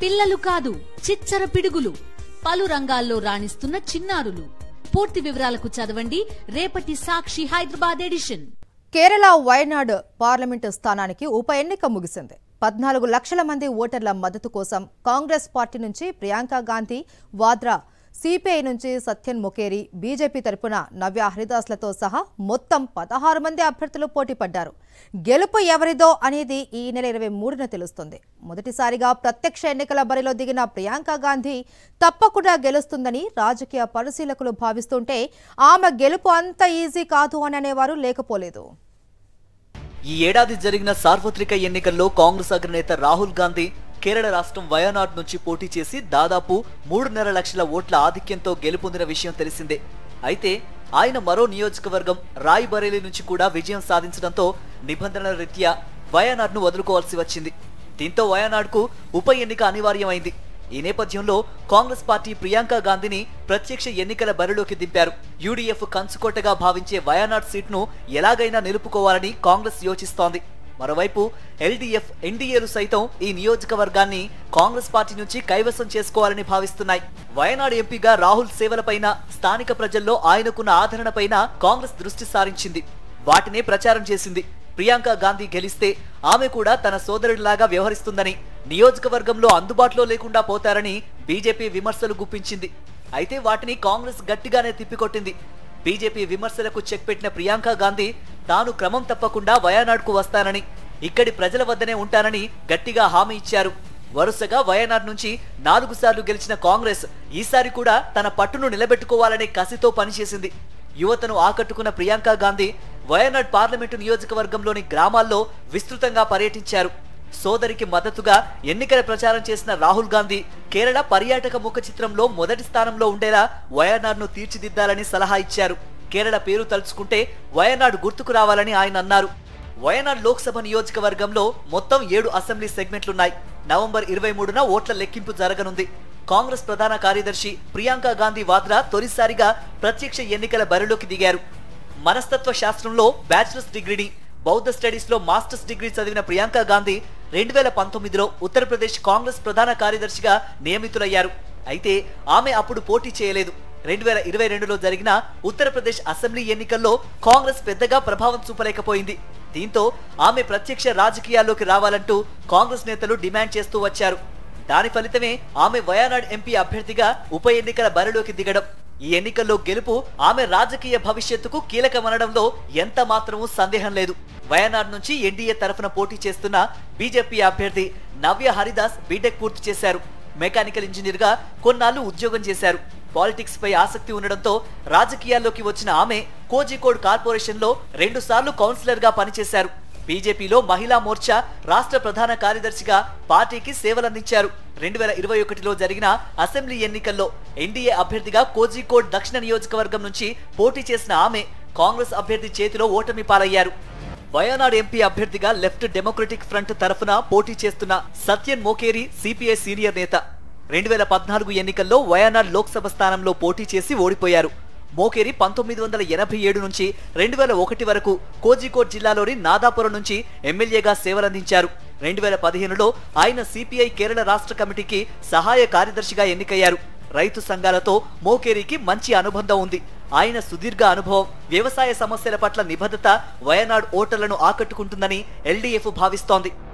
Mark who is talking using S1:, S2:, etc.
S1: పిల్లలు కాదు చిచ్చర పిడుగులు, పలు రంగాల్లో రాణిస్తున్న చిన్నారులు. పూర్తి వివరాలకు చదవండి రేపటి సాక్షి హైదరాబాద్ ఎడిషన్.
S2: కేరళ వయనాడ్ పార్లమెంటు స్థానానికి ఉప ఎన్నిక ముగిసింది. 14 లక్షల మంది ఓటర్ల మద్దతు కోసం కాంగ్రెస్ పార్టీ నుంచి ప్రియాంక గాంధీ వాద్రా, సిపిఐ నుంచి సత్యన్ మొకేరి, బీజేపీ తరపున నవ్య హరిదాస్లతో సహా మొత్తం 16 మంది అభ్యర్థులు పోటీ పడ్డారు. గెలుపు ఎవరిదో అనేది ఈ నెల 23న తెలుస్తుంది. మొదటిసారిగా ప్రత్యక్ష ఎన్నికల బరిలో దిగిన ప్రియాంక గాంధీ తప్పకుండా గెలుస్తుందని రాజకీయ పరిశీలకులు భావిస్తుంటే ఆమె గెలుపు అంత ఈజీ కాదు అని అనేవారు లేకపోలేదు.
S3: ఈ ఏడాది జరిగిన సార్వత్రిక ఎన్నికల్లో కాంగ్రెస్ అగ్రనేత రాహుల్ గాంధీ కేరళ రాష్ట్రం వయనాడ్ నుంచి పోటీ చేసి దాదాపు 3.5 లక్షల ఓట్ల ఆధిక్యంతో గెలుపొందిన విషయం తెలిసిందే. అయితే ఆయన మరో నియోజకవర్గం రాయ్ బరేలీ నుంచి కూడా విజయం సాధించడంతో నిబంధనల రీత్యా వయనాడ్ను వదులుకోవాల్సి వచ్చింది. దీంతో వయనాడ్కు ఉప ఎన్నిక అనివార్యమైంది. ఈ నేపథ్యంలో కాంగ్రెస్ పార్టీ ప్రియాంక గాంధీని ప్రత్యక్ష ఎన్నికల బరిలోకి దింపారు. యూడీఎఫ్ కంచుకోటగా భావించే వయనాడ్ సీట్ను ఎలాగైనా నిలుపుకోవాలని కాంగ్రెస్ యోచిస్తోంది. మరోవైపు ఎల్డీఎఫ్, ఎన్డీఏలు సైతం ఈ నియోజకవర్గాన్ని కాంగ్రెస్ పార్టీ నుంచి కైవసం చేసుకోవాలని భావిస్తున్నాయి. వయనాడ్ ఎంపీగా రాహుల్ సేవలపైన, స్థానిక ప్రజల్లో ఆయనకున్న ఆదరణపైన కాంగ్రెస్ దృష్టి సారించింది. వాటినే ప్రచారం చేసింది. ప్రియాంక గాంధీ గెలిస్తే ఆమె కూడా తన సోదరుడిలాగా వ్యవహరిస్తుందని, నియోజకవర్గంలో అందుబాటులో లేకుండా పోతారని బీజేపీ విమర్శలు గుప్పించింది. అయితే వాటిని కాంగ్రెస్ గట్టిగానే తిప్పికొట్టింది. బీజేపీ విమర్శలకు చెక్ పెట్టిన ప్రియాంక గాంధీ తాను క్రమం తప్పకుండా వయనాడ్కు వస్తానని, ఇక్కడి ప్రజల వద్దనే ఉంటానని గట్టిగా హామీ ఇచ్చారు. వరుసగా వయనాడ్ నుంచి 4 సార్లు గెలిచిన కాంగ్రెస్ ఈసారి కూడా తన పట్టును నిలబెట్టుకోవాలనే కసితో పనిచేసింది. యువతను ఆకట్టుకున్న ప్రియాంక గాంధీ వయనాడ్ పార్లమెంటు నియోజకవర్గంలోని గ్రామాల్లో విస్తృతంగా పర్యటించారు. సోదరికి మద్దతుగా ఎన్నికల ప్రచారం చేసిన రాహుల్ గాంధీ కేరళ పర్యాటక ముఖ చిత్రంలో మొదటి స్థానంలో ఉండేలా వయనాడ్ను తీర్చిదిద్దాలని సలహా ఇచ్చారు. కేరళ పేరు తలుచుకుంటే వయనాడ్ గుర్తుకు రావాలని ఆయన అన్నారు. వయనాడ్ లోక్సభ నియోజకవర్గంలో మొత్తం 7 అసెంబ్లీ సెగ్మెంట్లున్నాయి. నవంబర్ 23న ఓట్ల లెక్కింపు జరగనుంది. కాంగ్రెస్ ప్రధాన కార్యదర్శి ప్రియాంక గాంధీ వాద్రా తొలిసారిగా ప్రత్యక్ష ఎన్నికల బరిలోకి దిగారు. మనస్తత్వ శాస్త్రంలో బ్యాచిలర్స్ డిగ్రీని, బౌద్ధ స్టడీస్ లో మాస్టర్స్ డిగ్రీ చదివిన ప్రియాంక గాంధీ 2019లో ఉత్తరప్రదేశ్ కాంగ్రెస్ ప్రధాన కార్యదర్శిగా నియమితులయ్యారు. అయితే ఆమె అప్పుడు పోటీ చేయలేదు. 2022లో జరిగిన ఉత్తరప్రదేశ్ అసెంబ్లీ ఎన్నికల్లో కాంగ్రెస్ పెద్దగా ప్రభావం చూపలేకపోయింది. దీంతో ఆమె ప్రత్యక్ష రాజకీయాల్లోకి రావాలంటూ కాంగ్రెస్ నేతలు డిమాండ్ చేస్తూ వచ్చారు. దాని ఫలితమే ఆమె వయనాడ్ ఎంపీ అభ్యర్థిగా ఉప ఎన్నికల బరిలోకి దిగడం. ఈ ఎన్నికల్లో గెలుపు ఆమె రాజకీయ భవిష్యత్తుకు కీలకమనడంలో ఎంత మాత్రమూ సందేహం లేదు. వయనాడ్ నుంచి ఎన్డీఏ తరఫున పోటీ చేస్తున్న బీజేపీ అభ్యర్థి నవ్య హరిదాస్ బీటెక్ పూర్తి చేశారు. మెకానికల్ ఇంజనీర్ గా కొన్నాళ్లు ఉద్యోగం చేశారు. పాలిటిక్స్ పై ఆసక్తి ఉండడంతో రాజకీయాల్లోకి వచ్చిన ఆమె కోజికోడ్ కార్పొరేషన్ లో 2 సార్లు కౌన్సిలర్ గా పనిచేశారు. బీజేపీలో మహిళా మోర్చా రాష్ట్ర ప్రధాన కార్యదర్శిగా పార్టీకి సేవలందించారు. 2021లో జరిగిన అసెంబ్లీ ఎన్నికల్లో ఎన్డీఏ అభ్యర్థిగా కోజికోడ్ దక్షిణ నియోజకవర్గం నుంచి పోటీ చేసిన ఆమె కాంగ్రెస్ అభ్యర్థి చేతిలో ఓటమి పాలయ్యారు. వయనాడ్ ఎంపీ అభ్యర్థిగా లెఫ్ట్ డెమోక్రటిక్ ఫ్రంట్ తరఫున పోటీ చేస్తున్న సత్యన్ మొకేరి సిపిఐ సీనియర్ నేత. 2014 ఎన్నికల్లో వయనాడ్ లోక్సభ స్థానంలో పోటీ చేసి ఓడిపోయారు. మోకేరి 1987 నుంచి 2001 వరకు కోజికోడ్ జిల్లాలోని నాదాపురం నుంచి ఎమ్మెల్యేగా సేవలందించారు. 2015లో ఆయన సిపిఐ కేరళ రాష్ట్ర కమిటీకి సహాయ కార్యదర్శిగా ఎన్నికయ్యారు. రైతు సంఘాలతో మోకేరికి మంచి అనుబంధం ఉంది. ఆయన సుదీర్ఘ అనుభవం, వ్యవసాయ సమస్యల పట్ల నిబద్ధత వయనాడ్ ఓటర్లను ఆకట్టుకుంటుందని ఎల్డీఎఫ్ భావిస్తోంది.